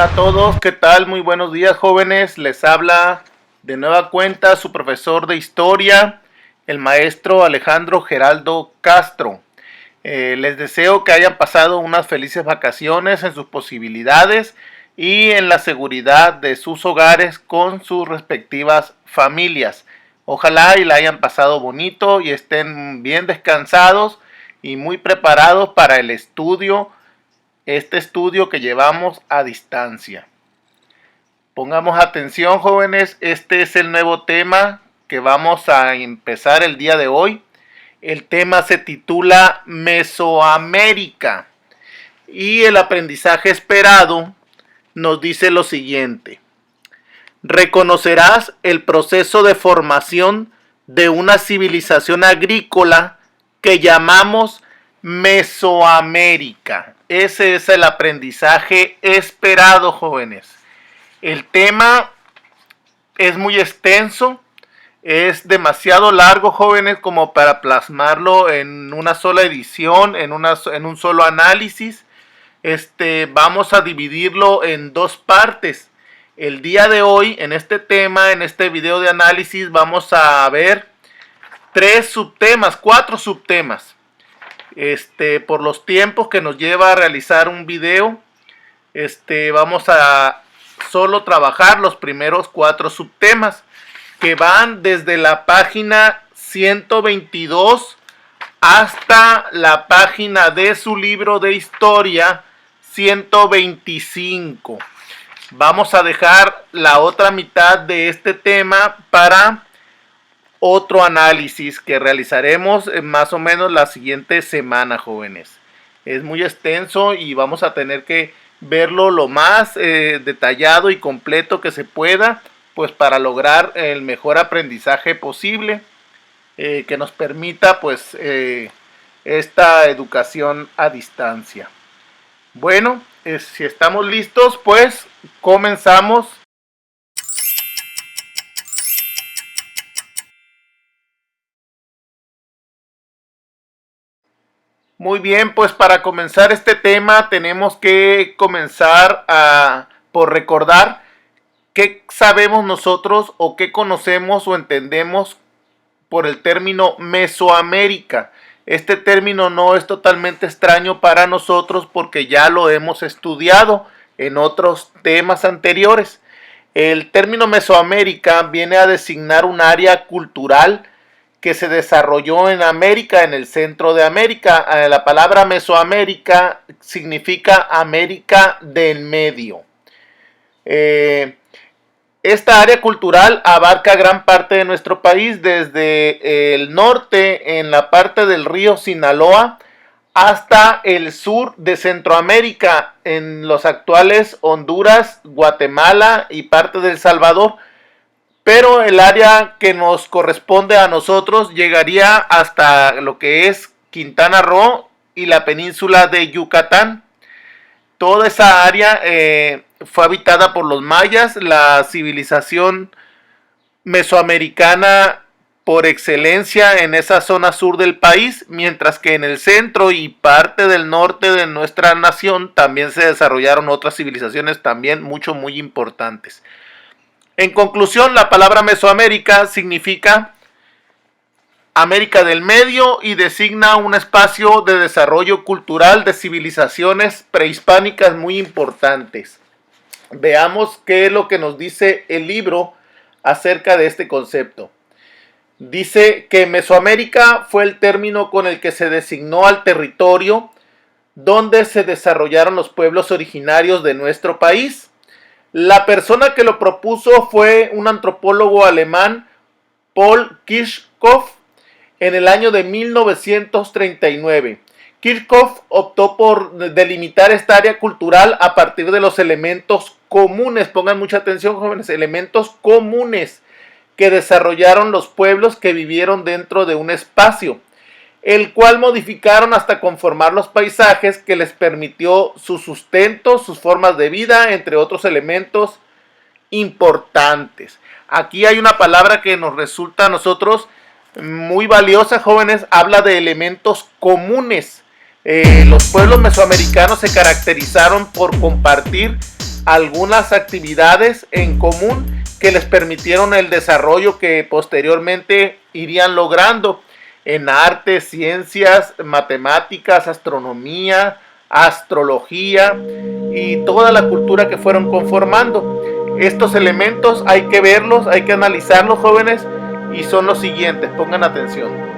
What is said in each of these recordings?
Hola a todos, ¿qué tal? Muy buenos días, jóvenes. Les habla de nueva cuenta su profesor de historia, el maestro Alejandro Geraldo Castro. Les deseo que hayan pasado unas felices vacaciones en sus posibilidades y en la seguridad de sus hogares con sus respectivas familias. Ojalá y la hayan pasado bonito y estén bien descansados y muy preparados para el estudio, este estudio que llevamos a distancia. Pongamos atención, jóvenes, este es el nuevo tema que vamos a empezar el día de hoy. El tema se titula Mesoamérica y el aprendizaje esperado nos dice lo siguiente: reconocerás el proceso de formación de una civilización agrícola que llamamos Mesoamérica. Ese es el aprendizaje esperado, jóvenes. El tema es muy extenso, es demasiado largo, jóvenes, como para plasmarlo en una sola edición, en un solo análisis. Vamos a dividirlo en dos partes. El día de hoy, en este tema, en este video de análisis, vamos a ver cuatro subtemas. Por los tiempos que nos lleva a realizar un video, vamos a solo trabajar los primeros cuatro subtemas, que van desde la página 122 hasta la página de su libro de historia 125. Vamos a dejar la otra mitad de este tema para otro análisis que realizaremos más o menos la siguiente semana, jóvenes. Es muy extenso y vamos a tener que verlo lo más detallado y completo que se pueda, pues para lograr el mejor aprendizaje posible que nos permita pues esta educación a distancia. Bueno, si estamos listos, pues comenzamos. Muy bien, pues para comenzar este tema tenemos que comenzar por recordar qué sabemos nosotros o qué conocemos o entendemos por el término Mesoamérica. Este término no es totalmente extraño para nosotros porque ya lo hemos estudiado en otros temas anteriores. El término Mesoamérica viene a designar un área cultural que se desarrolló en América, en el centro de América. La palabra Mesoamérica significa América del Medio. Esta área cultural abarca gran parte de nuestro país, desde el norte, en la parte del río Sinaloa, hasta el sur de Centroamérica, en los actuales Honduras, Guatemala y parte de El Salvador. Pero el área que nos corresponde a nosotros llegaría hasta lo que es Quintana Roo y la península de Yucatán. Toda esa área fue habitada por los mayas, la civilización mesoamericana por excelencia en esa zona sur del país, mientras que en el centro y parte del norte de nuestra nación también se desarrollaron otras civilizaciones también muy importantes. En conclusión, la palabra Mesoamérica significa América del Medio y designa un espacio de desarrollo cultural de civilizaciones prehispánicas muy importantes. Veamos qué es lo que nos dice el libro acerca de este concepto. Dice que Mesoamérica fue el término con el que se designó al territorio donde se desarrollaron los pueblos originarios de nuestro país. La persona que lo propuso fue un antropólogo alemán, Paul Kirchhoff, en el año de 1939. Kirchhoff optó por delimitar esta área cultural a partir de los elementos comunes, pongan mucha atención, jóvenes, elementos comunes que desarrollaron los pueblos que vivieron dentro de un espacio, el cual modificaron hasta conformar los paisajes que les permitió su sustento, sus formas de vida, entre otros elementos importantes. Aquí hay una palabra que nos resulta a nosotros muy valiosa, jóvenes, habla de elementos comunes. Los pueblos mesoamericanos se caracterizaron por compartir algunas actividades en común que les permitieron el desarrollo que posteriormente irían logrando en arte, ciencias, matemáticas, astronomía, astrología y toda la cultura que fueron conformando. Estos elementos hay que verlos, hay que analizarlos, jóvenes, y son los siguientes, pongan atención.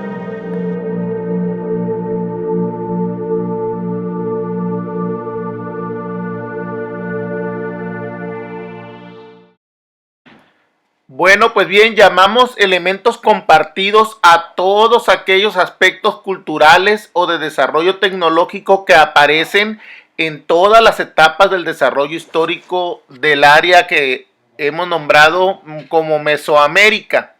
Bueno, pues bien, llamamos elementos compartidos a todos aquellos aspectos culturales o de desarrollo tecnológico que aparecen en todas las etapas del desarrollo histórico del área que hemos nombrado como Mesoamérica.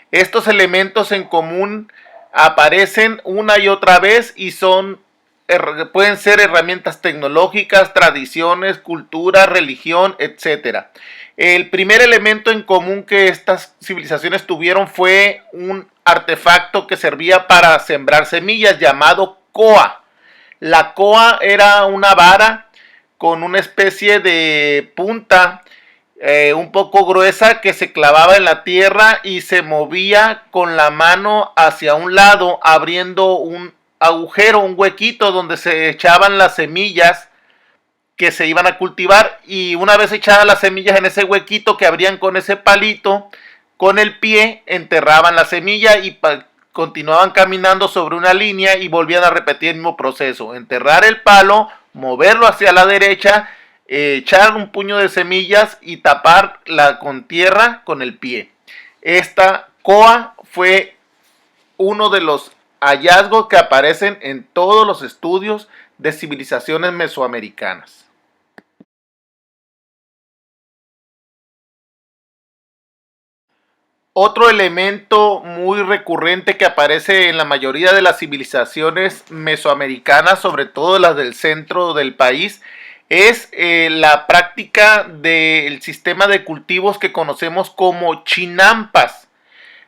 Estos elementos en común aparecen una y otra vez y pueden ser herramientas tecnológicas, tradiciones, cultura, religión, etcétera. El primer elemento en común que estas civilizaciones tuvieron fue un artefacto que servía para sembrar semillas llamado coa. La coa era una vara con una especie de punta un poco gruesa que se clavaba en la tierra y se movía con la mano hacia un lado, abriendo un agujero, un huequito donde se echaban las semillas que se iban a cultivar, y una vez echadas las semillas en ese huequito que abrían con ese palito, con el pie enterraban la semilla y continuaban caminando sobre una línea y volvían a repetir el mismo proceso: enterrar el palo, moverlo hacia la derecha, echar un puño de semillas y taparla con tierra con el pie. Esta coa fue uno de los hallazgos que aparecen en todos los estudios de civilizaciones mesoamericanas. Otro elemento muy recurrente que aparece en la mayoría de las civilizaciones mesoamericanas, sobre todo las del centro del país, es la práctica del sistema de cultivos que conocemos como chinampas.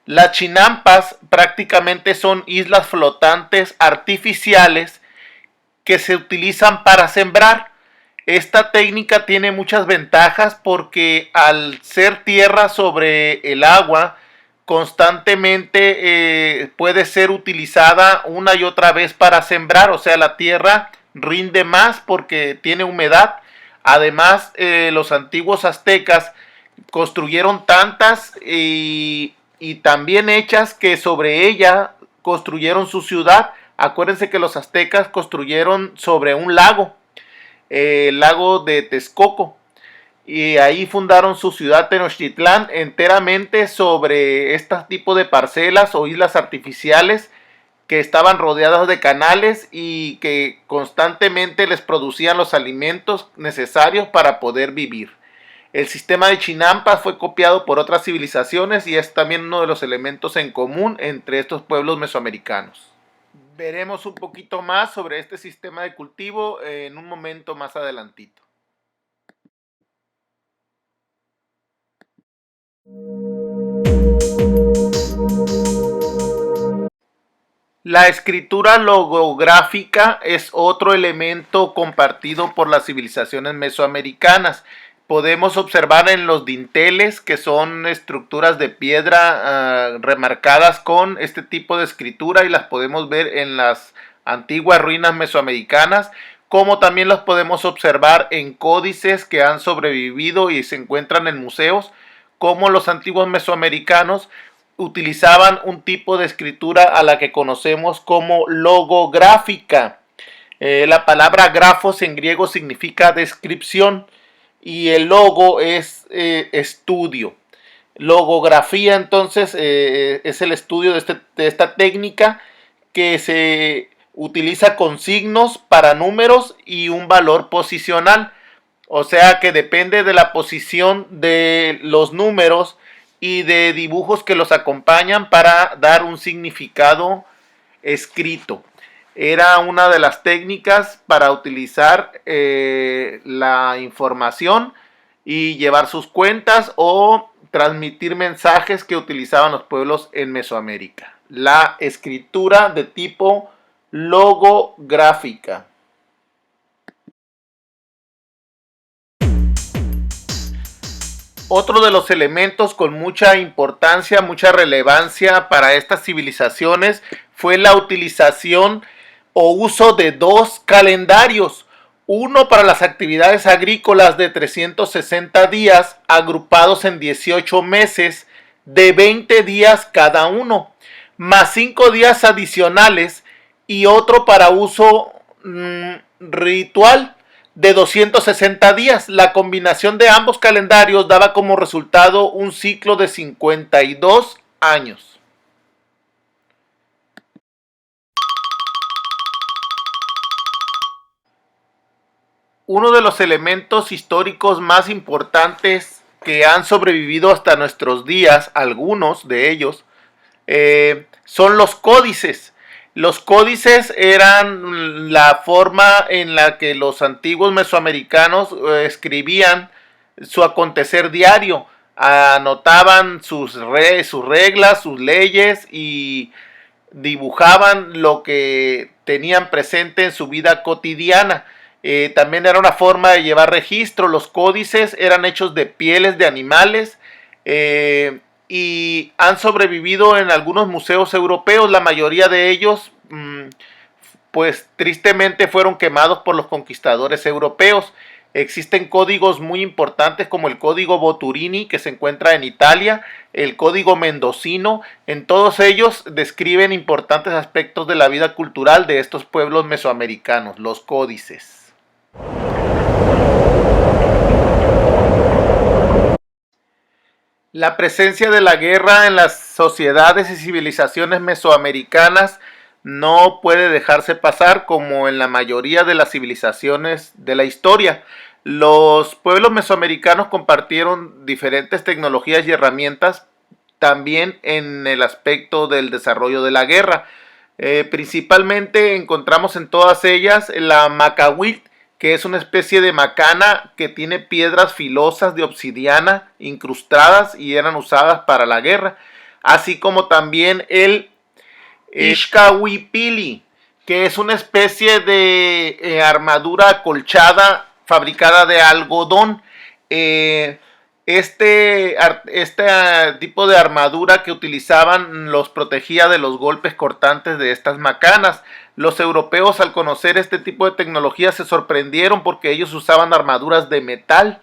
Las chinampas prácticamente son islas flotantes artificiales que se utilizan para sembrar. Esta técnica tiene muchas ventajas porque al ser tierra sobre el agua, constantemente puede ser utilizada una y otra vez para sembrar, o sea, la tierra rinde más porque tiene humedad. Además, los antiguos aztecas construyeron tantas y también hechas que sobre ella construyeron su ciudad. Acuérdense que los aztecas construyeron sobre un lago, el lago de Texcoco, y ahí fundaron su ciudad Tenochtitlán enteramente sobre este tipo de parcelas o islas artificiales que estaban rodeadas de canales y que constantemente les producían los alimentos necesarios para poder vivir. El sistema de chinampas fue copiado por otras civilizaciones y es también uno de los elementos en común entre estos pueblos mesoamericanos. Veremos un poquito más sobre este sistema de cultivo en un momento más adelantito. La escritura logográfica es otro elemento compartido por las civilizaciones mesoamericanas. Podemos observar en los dinteles, que son estructuras de piedra remarcadas con este tipo de escritura, y las podemos ver en las antiguas ruinas mesoamericanas, como también las podemos observar en códices que han sobrevivido y se encuentran en museos, como los antiguos mesoamericanos utilizaban un tipo de escritura a la que conocemos como logográfica. La palabra grafos en griego significa descripción y el logo es estudio. Logografía entonces es el estudio de esta técnica que se utiliza con signos para números y un valor posicional. O sea que depende de la posición de los números y de dibujos que los acompañan para dar un significado escrito. Era una de las técnicas para utilizar la información y llevar sus cuentas o transmitir mensajes que utilizaban los pueblos en Mesoamérica. La escritura de tipo logográfica. Otro de los elementos con mucha importancia, mucha relevancia para estas civilizaciones fue la utilización o uso de dos calendarios. Uno para las actividades agrícolas de 360 días agrupados en 18 meses de 20 días cada uno, más 5 días adicionales, y otro para uso ritual de 260 días. La combinación de ambos calendarios daba como resultado un ciclo de 52 años. Uno de los elementos históricos más importantes que han sobrevivido hasta nuestros días, algunos de ellos, son los códices. Los códices eran la forma en la que los antiguos mesoamericanos escribían su acontecer diario, anotaban sus reglas, sus leyes y dibujaban lo que tenían presente en su vida cotidiana. También era una forma de llevar registro. Los códices eran hechos de pieles de animales y han sobrevivido en algunos museos europeos. La mayoría de ellos, pues tristemente fueron quemados por los conquistadores europeos. Existen códigos muy importantes como el código Boturini, que se encuentra en Italia, el código mendocino. En todos ellos describen importantes aspectos de la vida cultural de estos pueblos mesoamericanos, los códices. La presencia de la guerra en las sociedades y civilizaciones mesoamericanas no puede dejarse pasar, como en la mayoría de las civilizaciones de la historia. Los pueblos mesoamericanos compartieron diferentes tecnologías y herramientas también en el aspecto del desarrollo de la guerra. Principalmente encontramos en todas ellas la macahuitl, que es una especie de macana que tiene piedras filosas de obsidiana incrustadas y eran usadas para la guerra, así como también el Ixcahuipili, que es una especie de armadura acolchada fabricada de algodón. Este tipo de armadura que utilizaban los protegía de los golpes cortantes de estas macanas. Los europeos, al conocer este tipo de tecnología, se sorprendieron porque ellos usaban armaduras de metal.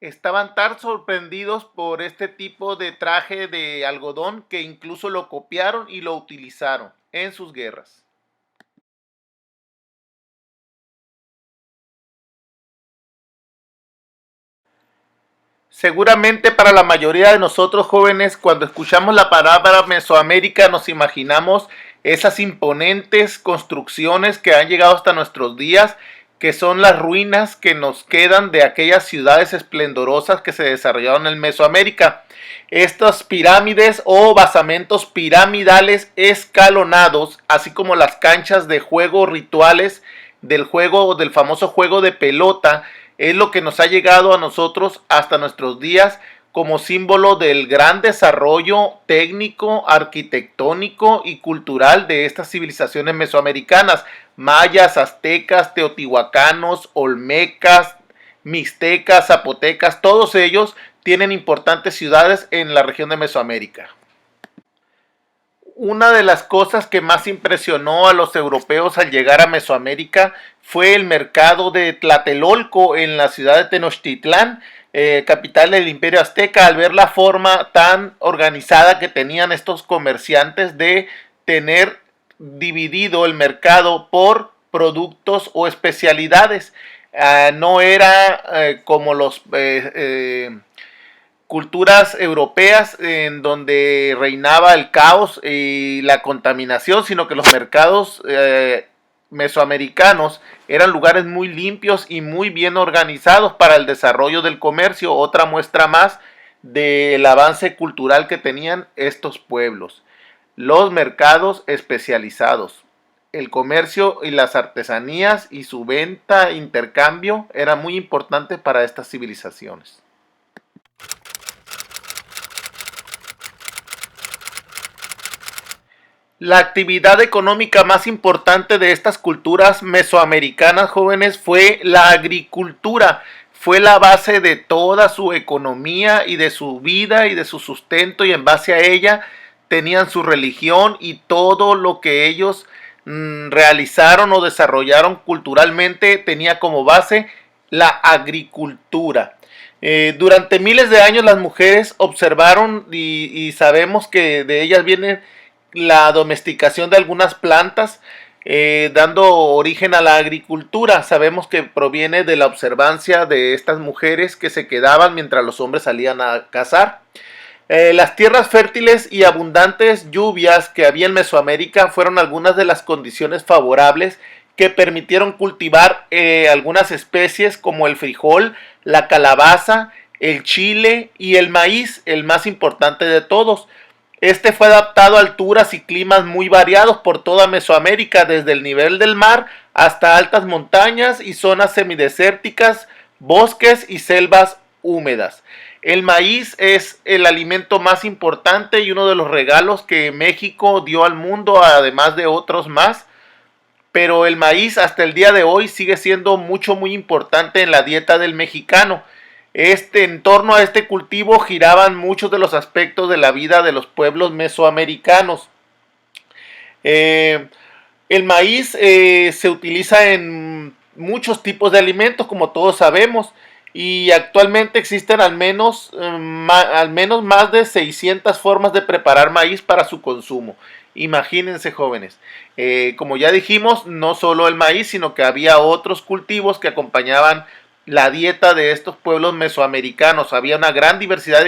Estaban tan sorprendidos por este tipo de traje de algodón que incluso lo copiaron y lo utilizaron en sus guerras. Seguramente para la mayoría de nosotros jóvenes, cuando escuchamos la palabra Mesoamérica, nos imaginamos esas imponentes construcciones que han llegado hasta nuestros días, que son las ruinas que nos quedan de aquellas ciudades esplendorosas que se desarrollaron en Mesoamérica. Estas pirámides o basamentos piramidales escalonados, así como las canchas de juego rituales del famoso juego de pelota, es lo que nos ha llegado a nosotros hasta nuestros días como símbolo del gran desarrollo técnico, arquitectónico y cultural de estas civilizaciones mesoamericanas: mayas, aztecas, teotihuacanos, olmecas, mixtecas, zapotecas. Todos ellos tienen importantes ciudades en la región de Mesoamérica. Una de las cosas que más impresionó a los europeos al llegar a Mesoamérica fue el mercado de Tlatelolco en la ciudad de Tenochtitlán, capital del Imperio Azteca, al ver la forma tan organizada que tenían estos comerciantes de tener dividido el mercado por productos o especialidades. No era como los culturas europeas en donde reinaba el caos y la contaminación, sino que los mercados mesoamericanos eran lugares muy limpios y muy bien organizados para el desarrollo del comercio. Otra muestra más del avance cultural que tenían estos pueblos. Los mercados especializados, el comercio y las artesanías y su venta, intercambio, era muy importante para estas civilizaciones. La actividad económica más importante de estas culturas mesoamericanas, jóvenes, fue la agricultura. fue la base de toda su economía y de su vida y de su sustento, y en base a ella tenían su religión y todo lo que ellos realizaron o desarrollaron culturalmente tenía como base la agricultura. Durante miles de años las mujeres observaron y sabemos que de ellas viene la domesticación de algunas plantas, dando origen a la agricultura. Sabemos que proviene de la observancia de estas mujeres que se quedaban mientras los hombres salían a cazar. Las tierras fértiles y abundantes lluvias que había en Mesoamérica fueron algunas de las condiciones favorables que permitieron cultivar algunas especies como el frijol, la calabaza, el chile y el maíz, el más importante de todos. Este fue adaptado a alturas y climas muy variados por toda Mesoamérica, desde el nivel del mar hasta altas montañas y zonas semidesérticas, bosques y selvas húmedas. El maíz es el alimento más importante y uno de los regalos que México dio al mundo, además de otros más. Pero el maíz hasta el día de hoy sigue siendo muy importante en la dieta del mexicano. En torno a este cultivo giraban muchos de los aspectos de la vida de los pueblos mesoamericanos. El maíz se utiliza en muchos tipos de alimentos, como todos sabemos, y actualmente existen al menos más de 600 formas de preparar maíz para su consumo. Imagínense, jóvenes. Como ya dijimos, no solo el maíz, sino que había otros cultivos que acompañaban la dieta de estos pueblos mesoamericanos. Había una gran diversidad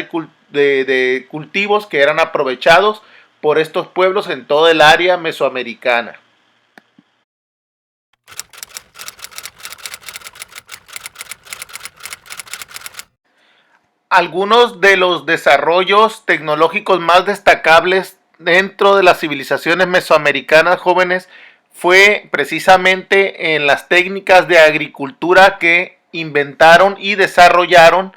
de cultivos que eran aprovechados por estos pueblos en toda el área mesoamericana. Algunos de los desarrollos tecnológicos más destacables dentro de las civilizaciones mesoamericanas, jóvenes, fue precisamente en las técnicas de agricultura que inventaron y desarrollaron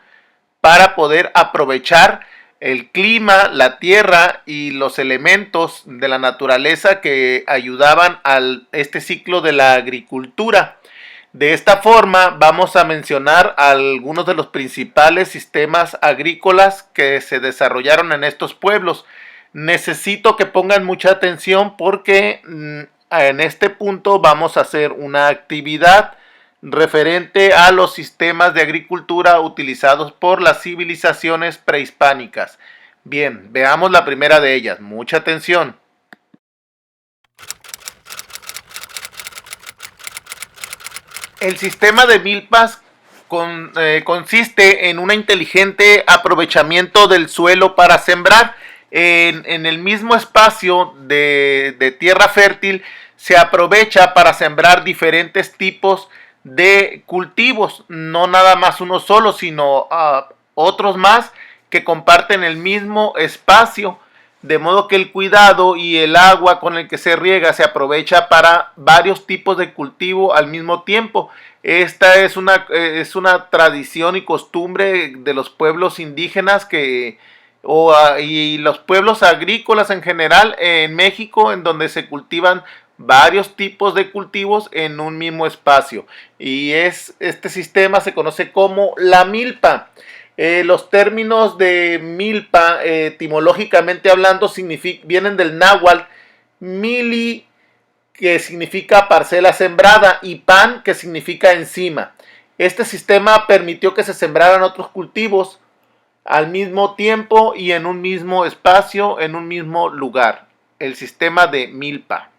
para poder aprovechar el clima, la tierra y los elementos de la naturaleza que ayudaban a este ciclo de la agricultura. De esta forma vamos a mencionar algunos de los principales sistemas agrícolas que se desarrollaron en estos pueblos. Necesito que pongan mucha atención porque en este punto vamos a hacer una actividad referente a los sistemas de agricultura utilizados por las civilizaciones prehispánicas. Bien, veamos la primera de ellas. Mucha atención. El sistema de milpas consiste en un inteligente aprovechamiento del suelo para sembrar. En el mismo espacio de tierra fértil se aprovecha para sembrar diferentes tipos de cultivos, no nada más uno solo, sino otros más que comparten el mismo espacio, de modo que el cuidado y el agua con el que se riega se aprovecha para varios tipos de cultivo al mismo tiempo. Esta es una tradición y costumbre de los pueblos indígenas y los pueblos agrícolas en general en México, en donde se cultivan varios tipos de cultivos en un mismo espacio. Y este sistema se conoce como la milpa. Los términos de milpa, etimológicamente hablando, vienen del náhuatl mili, que significa parcela sembrada, y pan, que significa encima. Este sistema permitió que se sembraran otros cultivos al mismo tiempo y en un mismo espacio, en un mismo lugar. El sistema de milpa.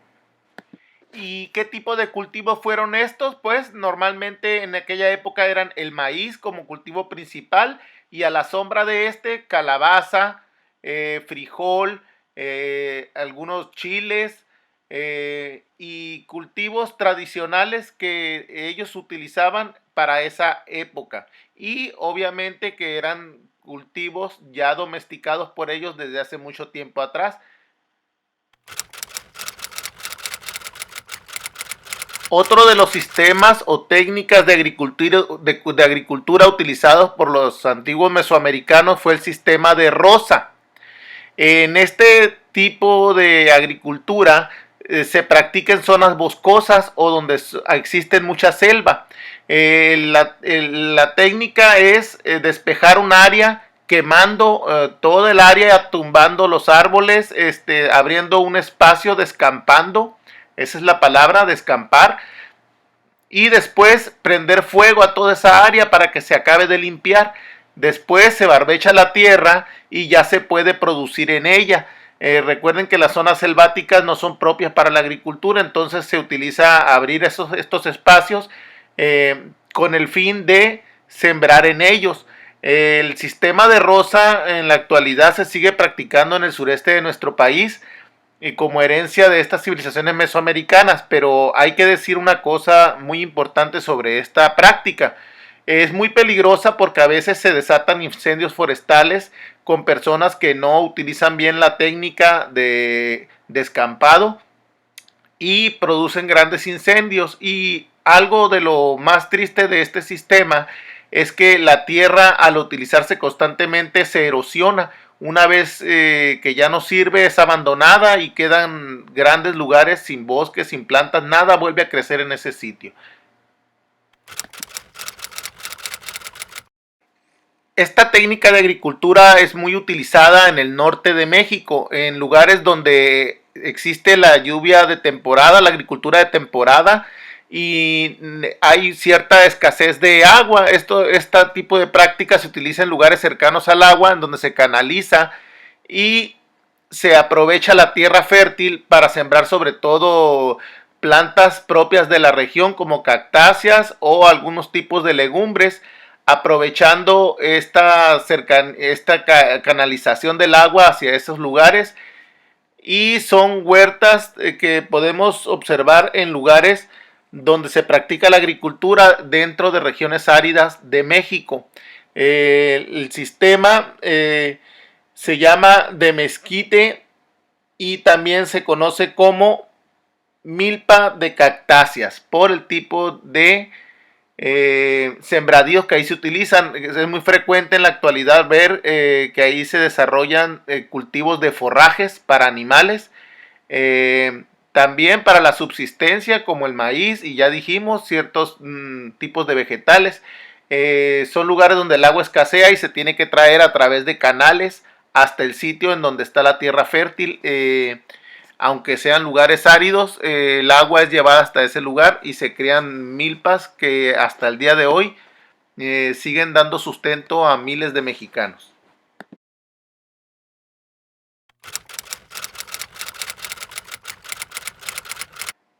¿Y qué tipo de cultivos fueron estos? Pues normalmente en aquella época eran el maíz como cultivo principal, y a la sombra de calabaza, frijol, algunos chiles y cultivos tradicionales que ellos utilizaban para esa época, y obviamente que eran cultivos ya domesticados por ellos desde hace mucho tiempo atrás. Otro de los sistemas o técnicas de agricultura utilizados por los antiguos mesoamericanos fue el sistema de roza. En este tipo de agricultura se practica en zonas boscosas o donde existen mucha selva. La técnica es despejar un área, quemando todo el área, tumbando los árboles, abriendo un espacio, descampando, esa es la palabra, descampar, y después prender fuego a toda esa área para que se acabe de limpiar. Después se barbecha la tierra y ya se puede producir en ella. Recuerden que las zonas selváticas no son propias para la agricultura, entonces se utiliza abrir estos espacios con el fin de sembrar en ellos. El sistema de roza en la actualidad se sigue practicando en el sureste de nuestro país y como herencia de estas civilizaciones mesoamericanas, pero hay que decir una cosa muy importante sobre esta práctica. Es muy peligrosa porque a veces se desatan incendios forestales con personas que no utilizan bien la técnica de descampado y producen grandes incendios. Y algo de lo más triste de este sistema es que la tierra, al utilizarse constantemente, se erosiona. Una vez que ya no sirve, es abandonada y quedan grandes lugares sin bosques, sin plantas, nada vuelve a crecer en ese sitio. Esta técnica de agricultura es muy utilizada en el norte de México, en lugares donde existe la lluvia de temporada, la agricultura de temporada, y hay cierta escasez de agua. Este tipo de práctica se utiliza en lugares cercanos al agua, en donde se canaliza y se aprovecha la tierra fértil para sembrar sobre todo plantas propias de la región como cactáceas o algunos tipos de legumbres, aprovechando esta canalización del agua hacia esos lugares. Y son huertas que podemos observar en lugares donde se practica la agricultura dentro de regiones áridas de México. El sistema se llama de mezquite y también se conoce como milpa de cactáceas por el tipo de sembradíos que ahí se utilizan. Es muy frecuente en la actualidad ver que ahí se desarrollan cultivos de forrajes para animales, también para la subsistencia como el maíz y ya dijimos ciertos tipos de vegetales. Son lugares donde el agua escasea y se tiene que traer a través de canales hasta el sitio en donde está la tierra fértil. Aunque sean lugares áridos, el agua es llevada hasta ese lugar y se crean milpas que hasta el día de hoy siguen dando sustento a miles de mexicanos.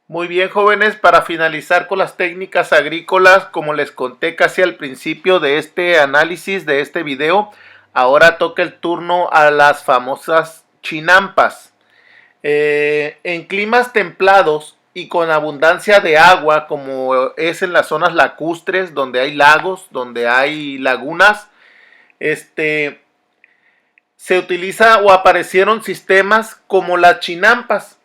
Muy bien, jóvenes, para finalizar con las técnicas agrícolas, como les conté casi al principio de este análisis, de este video, ahora toca el turno a las famosas chinampas. En climas templados y con abundancia de agua, como es en las zonas lacustres, donde hay lagos, donde hay lagunas, se utiliza o aparecieron sistemas como las chinampas,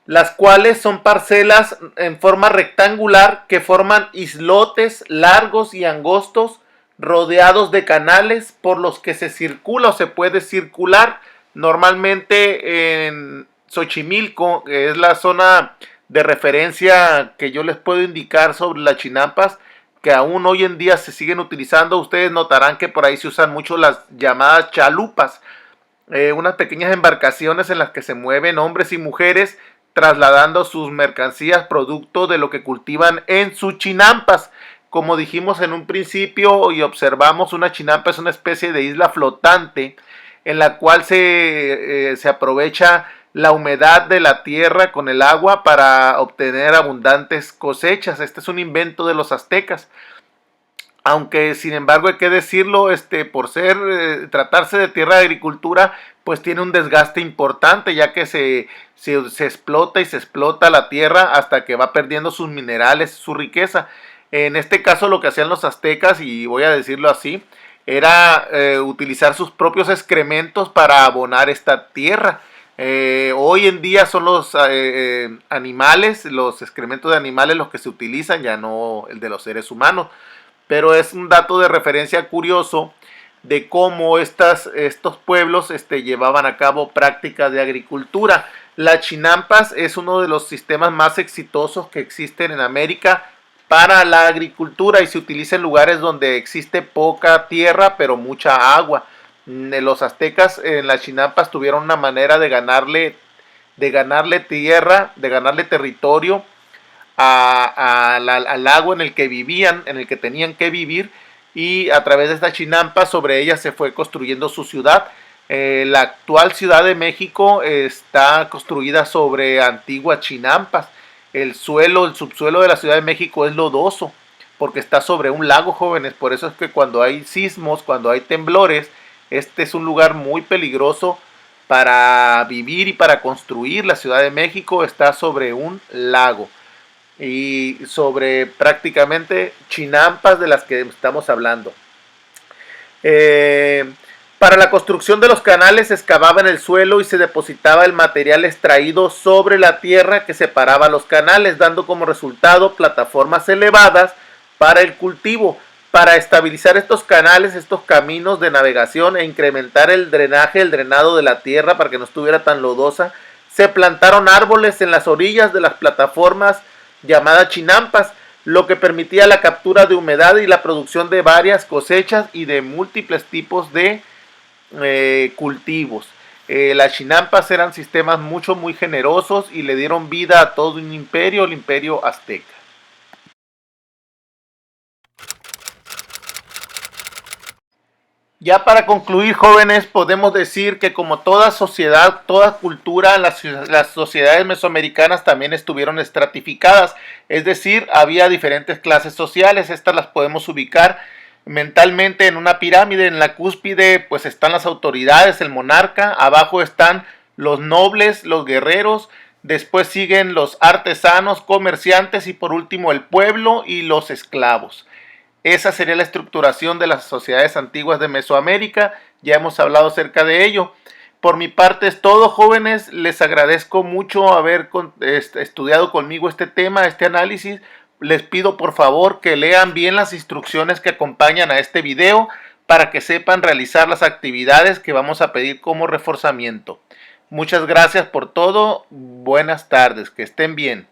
las cuales son parcelas en forma rectangular que forman islotes largos y angostos rodeados de canales por los que se circula o se puede circular. Normalmente en Xochimilco, que es la zona de referencia que yo les puedo indicar sobre las chinampas, que aún hoy en día se siguen utilizando. Ustedes notarán que por ahí se usan mucho las llamadas chalupas, unas pequeñas embarcaciones en las que se mueven hombres y mujeres trasladando sus mercancías producto de lo que cultivan en sus chinampas. Como dijimos en un principio y observamos, una chinampa es una especie de isla flotante en la cual se aprovecha la humedad de la tierra con el agua para obtener abundantes cosechas. Este es un invento de los aztecas. Aunque sin embargo hay que decirlo, por tratarse de tierra de agricultura, pues tiene un desgaste importante, ya que se explota y se explota la tierra hasta que va perdiendo sus minerales, su riqueza. En este caso lo que hacían los aztecas, y voy a decirlo así, era utilizar sus propios excrementos para abonar esta tierra. Hoy en día son los animales, los excrementos de animales los que se utilizan, ya no el de los seres humanos. Pero es un dato de referencia curioso de cómo estos pueblos llevaban a cabo prácticas de agricultura. Las chinampas es uno de los sistemas más exitosos que existen en América para la agricultura y se utiliza en lugares donde existe poca tierra pero mucha agua. Los aztecas en las chinampas tuvieron una manera de ganarle tierra, de ganarle territorio al lago en el que vivían, en el que tenían que vivir, y a través de esta chinampa sobre ella se fue construyendo su ciudad. La actual Ciudad de México está construida sobre antiguas chinampas. El subsuelo de la Ciudad de México es lodoso porque está sobre un lago, jóvenes. Por eso es que cuando hay sismos, cuando hay temblores, este es un lugar muy peligroso para vivir y para construir. La Ciudad de México está sobre un lago y sobre prácticamente chinampas de las que estamos hablando. Para la construcción de los canales se excavaba en el suelo y se depositaba el material extraído sobre la tierra que separaba los canales, dando como resultado plataformas elevadas para el cultivo. Para estabilizar estos canales, estos caminos de navegación e incrementar el drenaje, el drenado de la tierra para que no estuviera tan lodosa, se plantaron árboles en las orillas de las plataformas llamadas chinampas, lo que permitía la captura de humedad y la producción de varias cosechas y de múltiples tipos de cultivos. Las chinampas eran sistemas muy generosos y le dieron vida a todo un imperio, el imperio azteca. Ya para concluir, jóvenes, podemos decir que como toda sociedad, toda cultura, las sociedades mesoamericanas también estuvieron estratificadas, es decir, había diferentes clases sociales. Estas las podemos ubicar mentalmente en una pirámide. En la cúspide pues están las autoridades, el monarca, abajo están los nobles, los guerreros, después siguen los artesanos, comerciantes y por último el pueblo y los esclavos. Esa sería la estructuración de las sociedades antiguas de Mesoamérica. Ya hemos hablado acerca de ello. Por mi parte es todo, jóvenes. Les agradezco mucho haber estudiado conmigo este tema, este análisis. Les pido por favor que lean bien las instrucciones que acompañan a este video para que sepan realizar las actividades que vamos a pedir como reforzamiento. Muchas gracias por todo. Buenas tardes. Que estén bien.